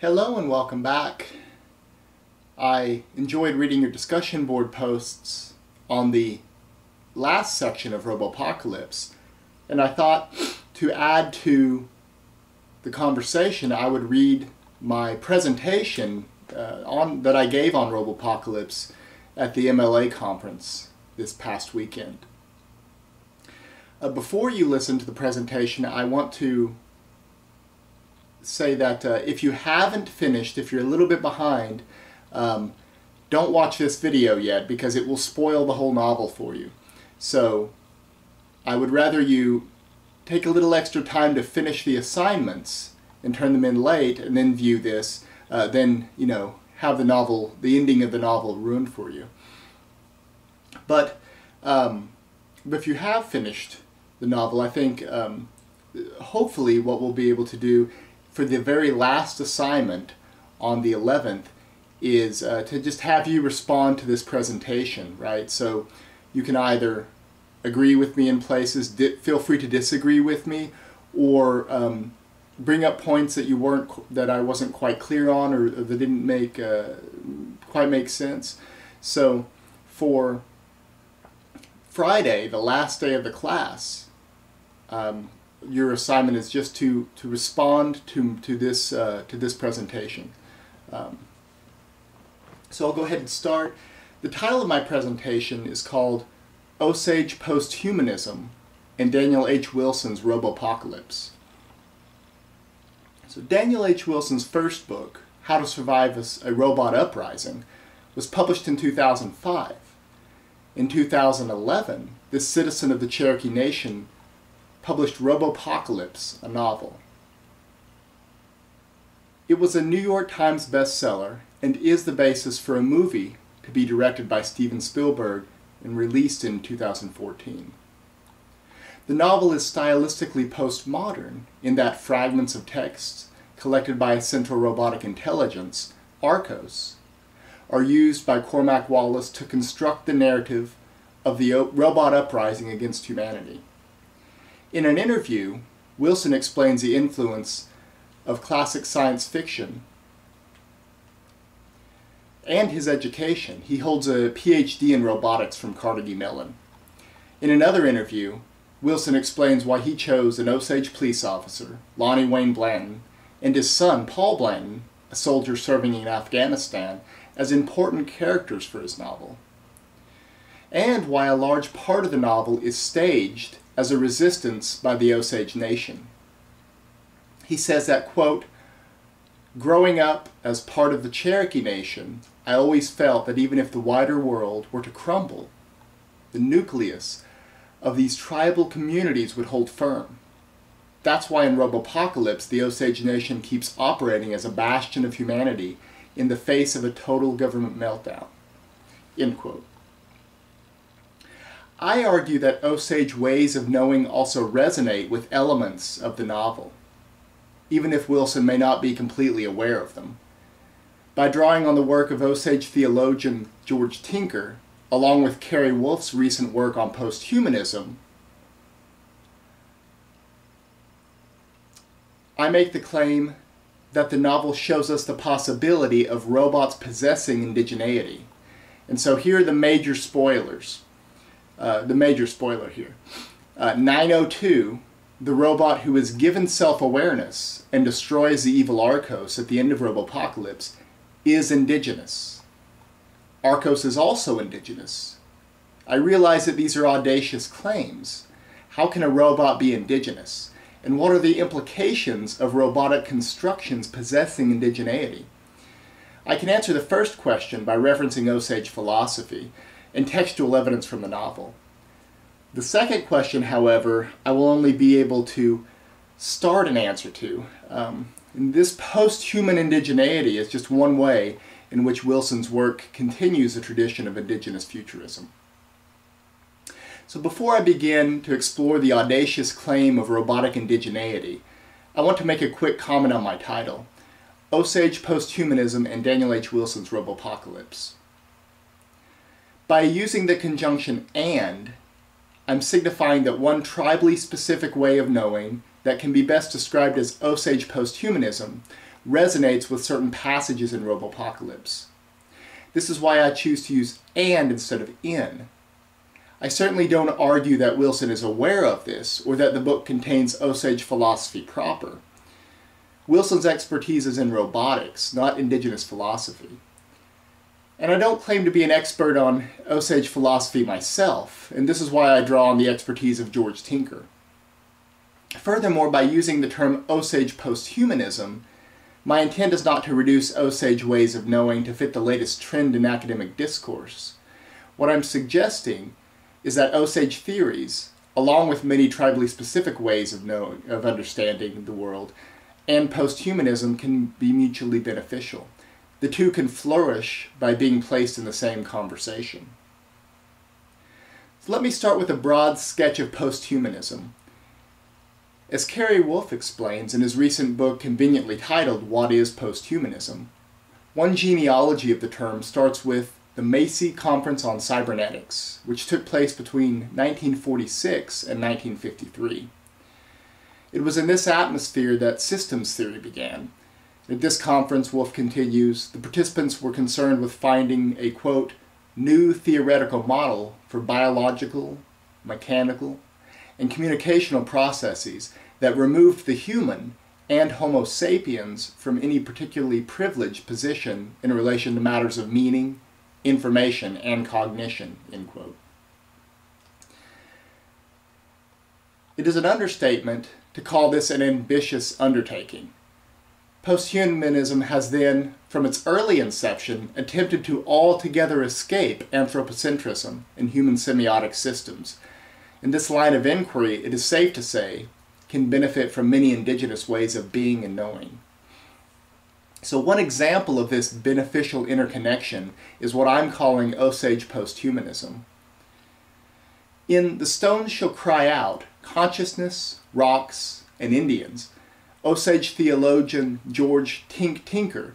Hello and welcome back. I enjoyed reading your discussion board posts on the last section of Robopocalypse, and I thought to add to the conversation I would read my presentation that I gave on Robopocalypse at the MLA conference this past weekend. Before you listen to the presentation, I want to say that if you haven't finished, if you're a little bit behind, don't watch this video yet because it will spoil the whole novel for you. So I would rather you take a little extra time to finish the assignments and turn them in late and then view this, than, you know, have the ending of the novel ruined for you. But if you have finished the novel, I think hopefully what we'll be able to do for the very last assignment on the 11th is to just have you respond to this presentation, right? So you can either agree with me in places, feel free to disagree with me, or bring up points that I wasn't quite clear on, or that didn't quite make sense. So for Friday, the last day of the class, your assignment is just to respond to this presentation. So I'll go ahead and start. The title of my presentation is called Osage Posthumanism and Daniel H. Wilson's Robopocalypse. So Daniel H. Wilson's first book, How to Survive a Robot Uprising, was published in 2005. In 2011, this citizen of the Cherokee Nation published Robopocalypse, a novel. It was a New York Times bestseller and is the basis for a movie to be directed by Steven Spielberg and released in 2014. The novel is stylistically postmodern in that fragments of texts collected by Central Robotic Intelligence, ARCOS, are used by Cormac Wallace to construct the narrative of the robot uprising against humanity. In an interview, Wilson explains the influence of classic science fiction and his education. He holds a PhD in robotics from Carnegie Mellon. In another interview, Wilson explains why he chose an Osage police officer, Lonnie Wayne Blanton, and his son, Paul Blanton, a soldier serving in Afghanistan, as important characters for his novel, and why a large part of the novel is staged as a resistance by the Osage Nation. He says that, quote, "Growing up as part of the Cherokee Nation, I always felt that even if the wider world were to crumble, the nucleus of these tribal communities would hold firm. That's why in Robopocalypse the Osage Nation keeps operating as a bastion of humanity in the face of a total government meltdown." End quote. I argue that Osage ways of knowing also resonate with elements of the novel, even if Wilson may not be completely aware of them. By drawing on the work of Osage theologian George Tinker, along with Carrie Wolf's recent work on posthumanism, I make the claim that the novel shows us the possibility of robots possessing indigeneity. And so here are the major spoilers. The major spoiler here. 902, the robot who is given self-awareness and destroys the evil Arcos at the end of Robopocalypse, is indigenous. Arcos is also indigenous. I realize that these are audacious claims. How can a robot be indigenous? And what are the implications of robotic constructions possessing indigeneity? I can answer the first question by referencing Osage philosophy and textual evidence from the novel. The second question, however, I will only be able to start an answer to. And this post-human indigeneity is just one way in which Wilson's work continues the tradition of indigenous futurism. So before I begin to explore the audacious claim of robotic indigeneity, I want to make a quick comment on my title, Osage Posthumanism and Daniel H. Wilson's Robopocalypse. By using the conjunction "and," I'm signifying that one tribally specific way of knowing that can be best described as Osage posthumanism resonates with certain passages in Robopocalypse. This is why I choose to use "and" instead of "in." I certainly don't argue that Wilson is aware of this, or that the book contains Osage philosophy proper. Wilson's expertise is in robotics, not indigenous philosophy. And I don't claim to be an expert on Osage philosophy myself, and this is why I draw on the expertise of George Tinker. Furthermore, by using the term Osage Posthumanism, my intent is not to reduce Osage ways of knowing to fit the latest trend in academic discourse. What I'm suggesting is that Osage theories, along with many tribally specific ways of understanding the world, and posthumanism can be mutually beneficial. The two can flourish by being placed in the same conversation. So let me start with a broad sketch of posthumanism. As Kerry Wolf explains in his recent book conveniently titled "What is Posthumanism?", one genealogy of the term starts with the Macy Conference on Cybernetics, which took place between 1946 and 1953. It was in this atmosphere that systems theory began. At this conference, Wolf continues, the participants were concerned with finding a, quote, new theoretical model for biological, mechanical, and communicational processes that removed the human and Homo sapiens from any particularly privileged position in relation to matters of meaning, information, and cognition, end quote. It is an understatement to call this an ambitious undertaking. Posthumanism has then, from its early inception, attempted to altogether escape anthropocentrism in human semiotic systems. In this line of inquiry, it is safe to say, can benefit from many indigenous ways of being and knowing. So one example of this beneficial interconnection is what I'm calling Osage Posthumanism. In The Stones Shall Cry Out, Consciousness, Rocks, and Indians, Osage theologian George Tinker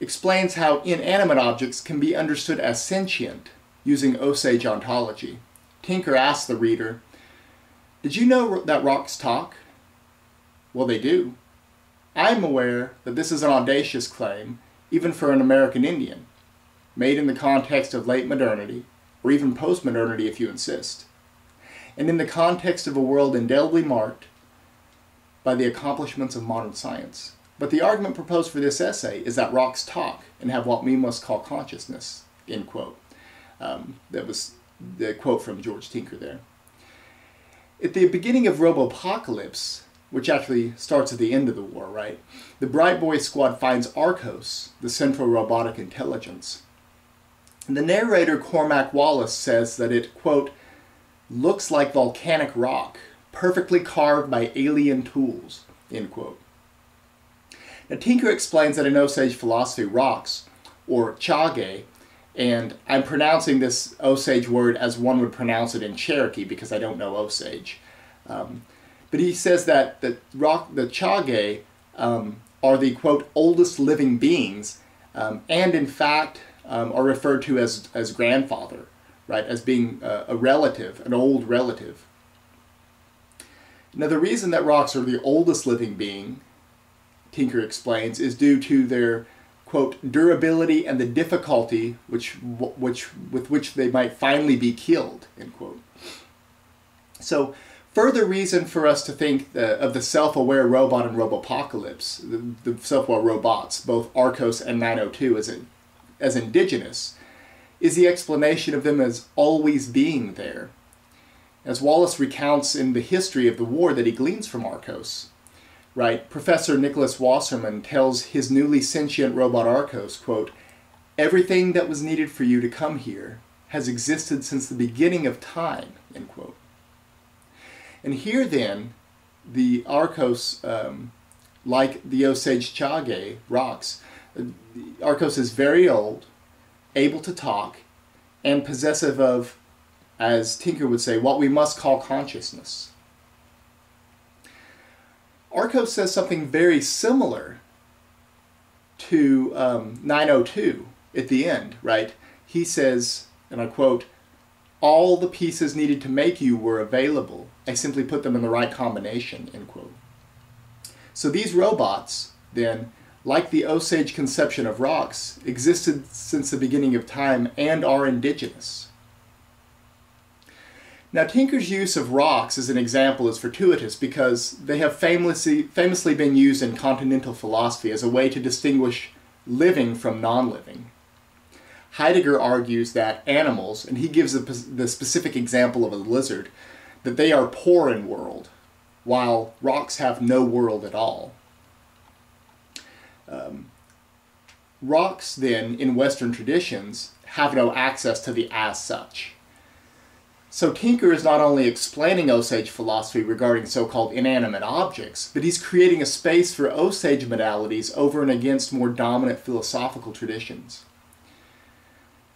explains how inanimate objects can be understood as sentient using Osage ontology. Tinker asks the reader, "Did you know that rocks talk?" Well, they do. I'm aware that this is an audacious claim, even for an American Indian, made in the context of late modernity, or even post-modernity if you insist, and in the context of a world indelibly marked by the accomplishments of modern science. But the argument proposed for this essay is that rocks talk and have what we must call consciousness, end quote. That was the quote from George Tinker there. At the beginning of Robopocalypse, which actually starts at the end of the war, right? The Bright Boy Squad finds Arcos, the central robotic intelligence. And the narrator Cormac Wallace says that it, quote, looks like volcanic rock, perfectly carved by alien tools, end quote. Now Tinker explains that in Osage philosophy, rocks, or chage, and I'm pronouncing this Osage word as one would pronounce it in Cherokee because I don't know Osage. But he says that the chage are the, quote, oldest living beings, and in fact are referred to as grandfather, right, as being a relative, an old relative. Now the reason that rocks are the oldest living being, Tinker explains, is due to their, quote, durability and the difficulty with which they might finally be killed, end quote. So further reason for us to think of the self-aware robot in Robopocalypse, the self-aware robots, both Arcos and 902 as indigenous, is the explanation of them as always being there. As Wallace recounts in the history of the war that he gleans from Arcos, right, Professor Nicholas Wasserman tells his newly sentient robot Arcos, quote, everything that was needed for you to come here has existed since the beginning of time, end quote. And here then, the Arcos, like the Osage chage rocks, Arcos is very old, able to talk, and possessive of, as Tinker would say, what we must call consciousness. Arcos says something very similar to 902 at the end, right? He says, and I quote, all the pieces needed to make you were available. I simply put them in the right combination, end quote. So these robots, then, like the Osage conception of rocks, existed since the beginning of time and are indigenous. Now, Tinker's use of rocks as an example is fortuitous because they have famously been used in continental philosophy as a way to distinguish living from non-living. Heidegger argues that animals, and he gives the specific example of a lizard, that they are poor in world, while rocks have no world at all. Rocks, then, in Western traditions, have no access to the as such. So Tinker is not only explaining Osage philosophy regarding so-called inanimate objects, but he's creating a space for Osage modalities over and against more dominant philosophical traditions.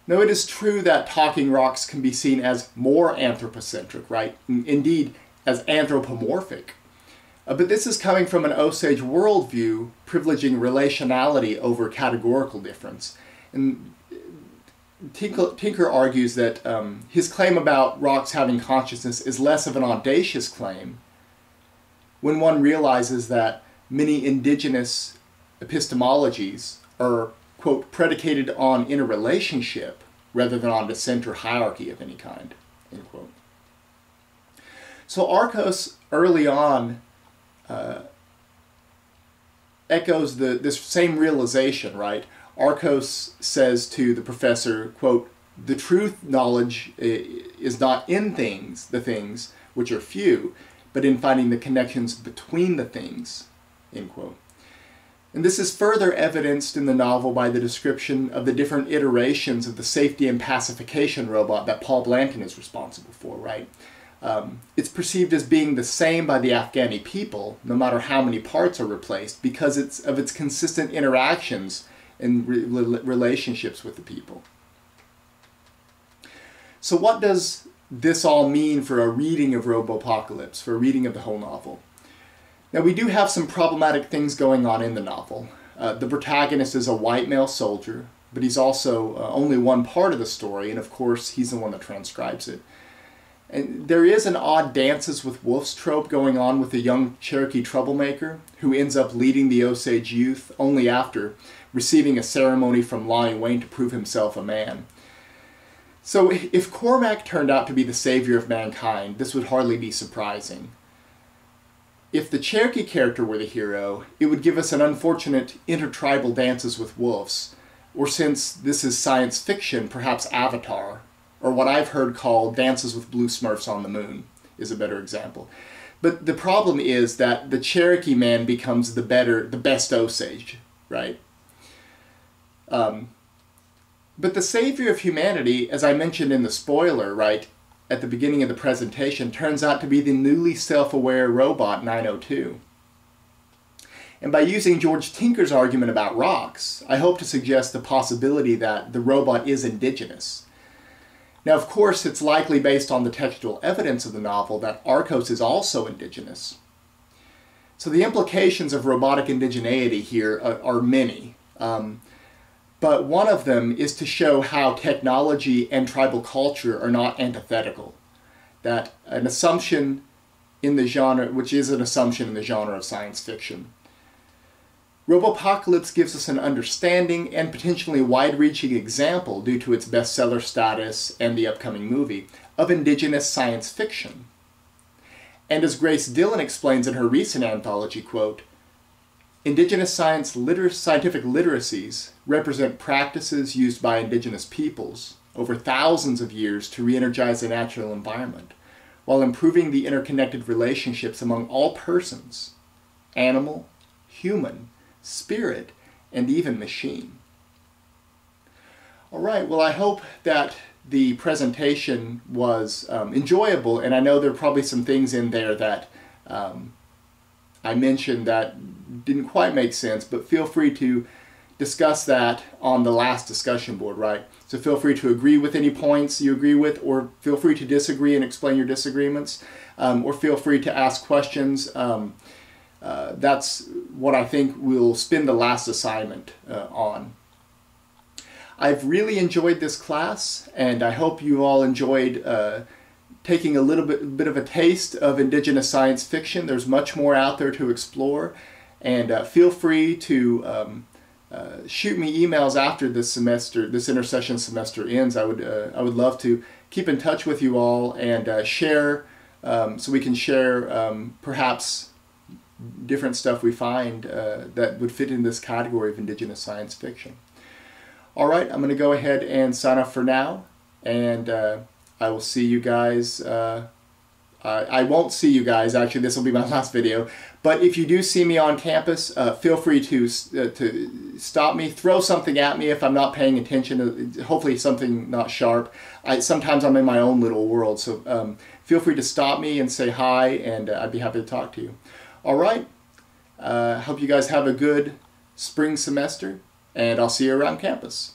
Now, it is true that talking rocks can be seen as more anthropocentric, right? Indeed, as anthropomorphic. But this is coming from an Osage worldview privileging relationality over categorical difference. And Tinker argues that his claim about rocks having consciousness is less of an audacious claim when one realizes that many indigenous epistemologies are, quote, predicated on interrelationship rather than on descent or hierarchy of any kind, end quote. So Arcos early on echoes this same realization, right? Arcos says to the professor, quote, "The truth knowledge is not in things, the things which are few, but in finding the connections between the things," end quote. And this is further evidenced in the novel by the description of the different iterations of the safety and pacification robot that Paul Blanton is responsible for, right? It's perceived as being the same by the Afghani people, no matter how many parts are replaced, because of its consistent interactions and relationships with the people. So what does this all mean for a reading of Robopocalypse, for a reading of the whole novel? Now, we do have some problematic things going on in the novel. The protagonist is a white male soldier, but he's also only one part of the story, and of course he's the one that transcribes it. And there is an odd dances with wolves trope going on with a young Cherokee troublemaker who ends up leading the Osage youth only after receiving a ceremony from Lonnie Wayne to prove himself a man. So if Cormac turned out to be the savior of mankind, this would hardly be surprising. If the Cherokee character were the hero, it would give us an unfortunate intertribal dances with wolves, or since this is science fiction, perhaps Avatar, or what I've heard called Dances with Blue Smurfs on the Moon is a better example. But the problem is that the Cherokee man becomes the best Osage, right? But the savior of humanity, as I mentioned in the spoiler, right, at the beginning of the presentation, turns out to be the newly self-aware robot 902. And by using George Tinker's argument about rocks, I hope to suggest the possibility that the robot is indigenous. Now, of course, it's likely based on the textual evidence of the novel that Arcos is also indigenous. So the implications of robotic indigeneity here are many. But one of them is to show how technology and tribal culture are not antithetical. That an assumption in the genre, which is an assumption in the genre of science fiction. Robopocalypse gives us an understanding and potentially wide-reaching example, due to its bestseller status and the upcoming movie, of indigenous science fiction. And as Grace Dillon explains in her recent anthology, quote, "Indigenous scientific literacies represent practices used by indigenous peoples over thousands of years to re-energize the natural environment, while improving the interconnected relationships among all persons, animal, human, spirit, and even machine." All right, well, I hope that the presentation was enjoyable, and I know there are probably some things in there that I mentioned that didn't quite make sense, but feel free to discuss that on the last discussion board, right? So feel free to agree with any points you agree with, or feel free to disagree and explain your disagreements, or feel free to ask questions. That's what I think we'll spend the last assignment on. I've really enjoyed this class, and I hope you all enjoyed taking a little bit of a taste of indigenous science fiction. There's much more out there to explore, And feel free to shoot me emails after this semester, this intercession semester ends. I would love to keep in touch with you all and share, so we can share perhaps different stuff we find that would fit in this category of indigenous science fiction. All right, I'm going to go ahead and sign off for now, and I will see you guys. I won't see you guys, actually. This will be my last video. But if you do see me on campus, feel free to stop me, throw something at me if I'm not paying attention, hopefully something not sharp. Sometimes I'm in my own little world, so feel free to stop me and say hi, and I'd be happy to talk to you. All right, hope you guys have a good spring semester, and I'll see you around campus.